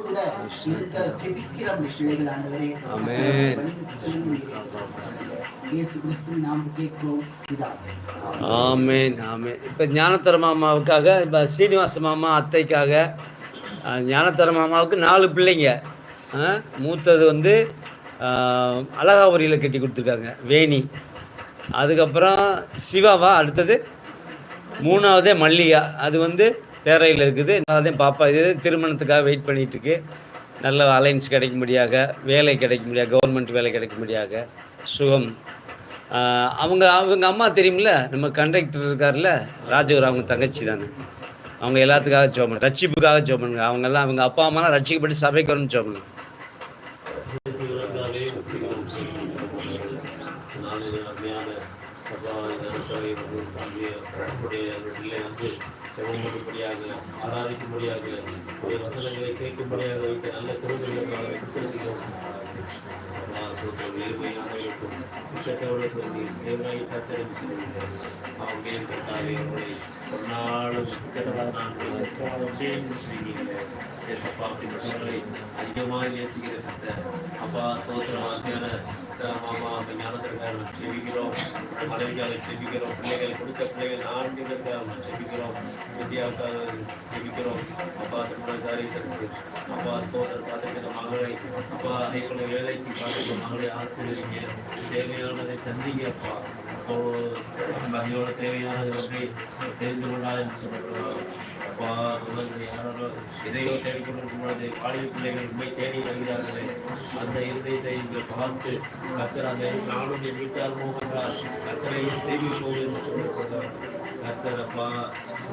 கூட இந்த ஜெபிக்கிற பிள்ளைகள் ஆண்டவரே, இயேசு கிறிஸ்துவின் நாமத்தில் கேட்கிறோம் பிதாவே. ஆமென் ஆமென். இப்போ ஞானத்தர மாமாவுக்காக, இப்போ சீனிவாச மாமா அத்தைக்காக, ஞானத்தர மாமாவுக்கு 4 பிள்ளைங்க. மூத்தது வந்து அழகாபுரியில் கட்டி கொடுத்துருக்காங்க, வேணி. அதுக்கப்புறம் சிவாவா அடுத்தது, 3வதே மல்லிகா, அது வந்து பேரையில் இருக்குது. 4வதே பாப்பா. இது திருமணத்துக்காக வெயிட் பண்ணிகிட்ருக்கு. நல்ல அலைன்ஸ் கிடைக்கும்படியாக, வேலை கிடைக்கும்படியாக, கவர்மெண்ட் வேலை கிடைக்கும்படியாக. சுகம். அவங்க அம்மா தெரியுமில்ல, நம்ம கண்டக்டர் இருக்கார்ல ராஜகுரு, அவங்க தங்கச்சி தானே. அவங்க எல்லாத்துக்காக ஜோமன், ரட்சிப்புக்காக ஜோமனுங்க. அவங்கெல்லாம் அவங்க அப்பா அம்மாலாம் ரட்சிக்கப்பட்டு சபைக்கு வரணும்னு ஜோமனுங்க. ஆராதிக்கும்படியாக வசனங்களை கேட்கும்படியாக வைக்க நல்ல திருவிழாக்களை எளிமையானவர்களுக்கும் இச்சத்தோடு சொல்லி தேவனாய் கத்தரித்து அவங்களே கட்டாவே உங்களை ஒரு நாளும் நான் ஏசப்பா மக்களை அதிகமாக நேசிக்கிற கத்தர் அப்பா ஸ்தோத்திரம். அருமையான மாமா ஞானத்திற்காக செபிக்கிறோம், மனைவிக்காக செபிக்கிறோம், பிள்ளைகள் கொடுத்த பிள்ளைகள் 4 பேருக்காக செபிக்கிறோம், வித்யாவுக்காக செபிக்கிறோம். அப்பா திருமண காரியத்திற்கு அப்பா ஸ்தோத்திரம் பார்த்துக்கிற மகளை அப்பா அதே போல வேலைக்கு பார்த்துக்கிற மகளை ஆசீர்வதிங்க, தேவையானதை தந்தீங்க அப்பா. மகளோட தேவையானது ஒன்றை தெரிந்து கொண்டாதுன்னு சொல்லுறோம் அப்பா. யாரோ எதையோ தேடிக்கொண்டிருக்கும் பொழுது பாலிய பிள்ளைகள் உண்மை தேடி வருகிறார்களே, அந்த இருதயத்தை இங்கே பார்த்து கத்தர் அதை நானும் என் வீட்டார் போகிறார் கத்தரையும் சேமிப்போம் என்று சொல்லப்படுகிறார். கத்தர் அப்பா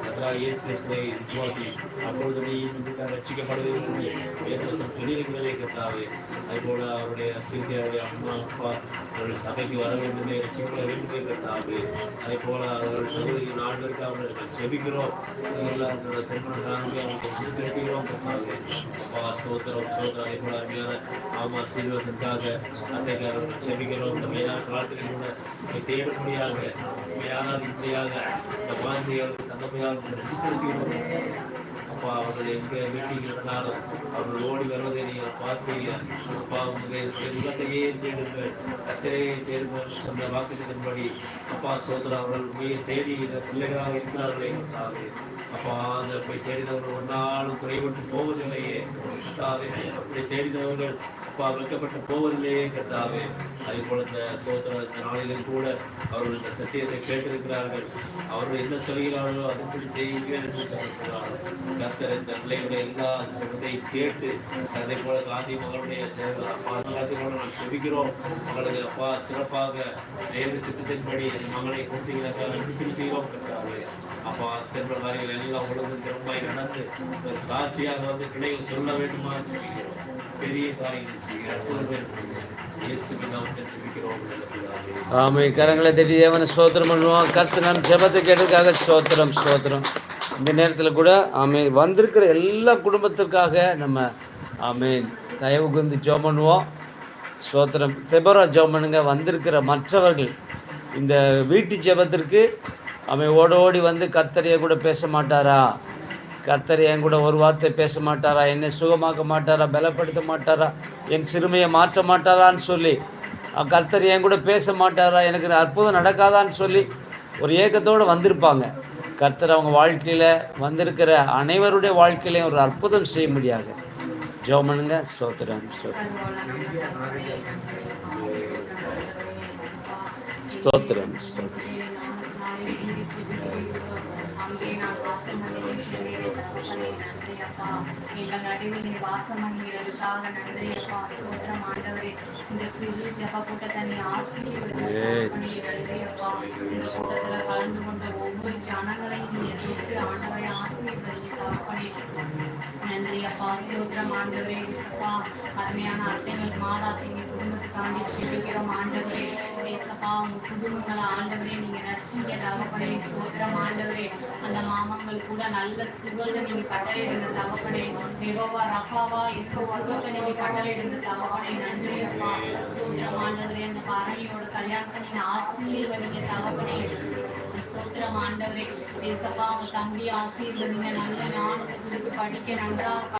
கத்தரா இயேசு கிறிஸ்துவை விசுவாசி, அப்பொழுது நீ வீட்டார் ரட்சிக்கப்படுவதற்கு வேதவசம் சொல்லியிருக்கிறதே கத்தாவே. அதுபோல அவருடைய சிறுத்தையாருடைய அம்மா அப்பா அவர்கள் சபைக்கு வர வேண்டுமே, ரட்சிக்கப்பட வேண்டுமே கத்தாவே. அதே போல அவர்கள் சகோதரி 4 பேருக்கு அவர்கள் செபிக்கிறோம், திருமணம் அவங்களுக்கு செலுத்துகிறோம் கத்தாவே. அப்பா சோத்திரம் சோத்திரம். அதே போல அருமையான ஆமா சீர்வசத்துக்காக அத்தைக்காக செபிக்கிறோம். நம்ம ஏதாவது காலத்தில் கூட தேடும்படியாக ஆராதிப்படியாக இந்த வாஞ்சிகள் தந்தையால் செலுத்துகிறோம். அப்பா அவர்கள் எங்கே மீட்டிங் இருந்தாலும் அவர்கள் ஓடி வருவதை நீங்கள் பார்த்தீங்க. அப்பா உங்கள் உலகத்தையே தேடுங்கள், கத்தரையே தேடுங்கள் அந்த வாக்குத்தின்படி அப்பா சோதரா அவர்கள் உண்மையை தேடி பிள்ளைகளாக இருக்கிறார்களே கத்தாவே. அப்பா அந்த போய் தேடினவர்கள் ஒரு நாளும் குறைபட்டு போவதில்லையே கத்தாவே. அப்படி தேடினவர்கள் அப்பா வைக்கப்பட்டு போவதில்லையே கத்தாவே. அதே போல இந்த சோதர இந்த நாளிலும் கூட அவர்கள் இந்த சத்தியத்தை கேட்டிருக்கிறார்கள். அவர்கள் என்ன சொல்கிறார்களோ அதன்படி செய்யுங்கள் என்று சொல்லியிருக்கிறார்கள். கர்த்தர் இந்த பிள்ளைகளுடைய எல்லா ஜெபத்தை கேட்டு அதே போல காந்தி மகளுடைய எல்லாத்தையும் நாம் செபிக்கிறோம். மகளுக்கு அப்பா சிறப்பாக தேவ சித்தத்தின்படி மகளை கொடுத்தீங்கன்னாக்கா செய்வோம் கட்டாவே. அப்பா திரும்ப காரியங்கள் எல்லாம் ஒழுங்கு திரும்பாய் நடந்து ஒரு சாட்சியாக வந்து பிள்ளைகள் சொல்ல வேண்டுமா செபிக்கிறோம். பெரிய காரியங்கள் செய்கிறோம். ஆமை கரங்களை தட்டி தேவனை ஸ்தோத்திரம் பண்ணுவோம். கர்த்தர் நம் ஜெபத்தை கேட்டதுக்காக ஸ்தோத்திரம் ஸ்தோத்திரம். இந்த நேரத்தில் கூட ஆமே வந்திருக்கிற எல்லா குடும்பத்திற்காக நம்ம ஆமேன் தயவு குந்து ஜெபம் பண்ணுவோம். ஸ்தோத்திரம். தெபரா ஜெபம் பண்ணுங்க. வந்திருக்கிற மற்றவர்கள் இந்த வீட்டு ஜெபத்திற்கு அவன் ஓடி வந்து கர்த்தரையை கூட பேச மாட்டாரா, கர்த்தர் என் கூட ஒரு வார்த்தை பேச மாட்டாரா, என்னை சுகமாக்க மாட்டாரா, பலப்படுத்த மாட்டாரா, என் சிறுமையை மாற்ற மாட்டாரான்னு சொல்லி, கர்த்தர் என் கூட பேச மாட்டாரா, எனக்கு அற்புதம் நடக்காதான்னு சொல்லி ஒரு ஏக்கத்தோடு வந்திருப்பாங்க. கர்த்தர் அவங்க வாழ்க்கையில் வந்திருக்கிற அனைவருடைய வாழ்க்கையிலையும் ஒரு அற்புதம் செய்ய முடியாது. ஜெபம் பண்ணுங்க. ஸ்தோத்திரம் ஸ்தோத்திரம் ஸ்தோத்திரம். எங்கள் நடுவில் நீ வாசம் பண்ணுகிறதுக்காக நன்றி அப்பா. சோத்திரம் ஆண்டவரே. இந்த சிறு ஜப கூட்டத்தை நீ ஆசீர்வதிப்பா. இந்த கூட்டத்தில் கலந்து கொண்ட ஒவ்வொரு ஜனங்களையும் நீ எதிர்த்து ஆண்டவரை ஆசீர்வதிப்பா. நன்றி அப்பா. சோத்திரம் ஆண்டவரே. ஏசப்பா அருமையான அத்தைகள் மாதா எங்க குடும்பத்துக்காண்டி செபிக்கிறோம் ஆண்டவரே. ஏசப்பா உங்க குடும்பங்களை ஆண்டவரே நீங்க ரட்சிக்க தகப்பனே. சோத்திரம் ஆண்டவரே. அந்த மாமங்கள் கூட நல்ல சுகத்தை நீங்க கட்டளை இருந்த தகப்பனே. யெகோவா ரஃபாவா இருக்க சுகத்தை நீங்க கட்டளை இருந்த தகப்பனே. நன்றி அப்பா. சோத்திரம் ஆண்டவரே. அந்த பரணியோட கல்யாணத்தை நீங்க ஆசீர்வதிங்க தகப்பனே. சோத்திரம் ஆண்டவரே. ஏசப்பா உங்க தம்பி ஆசீர்வதிங்க. நல்ல ஞானத்தை கொடுத்து படிக்க நன்றா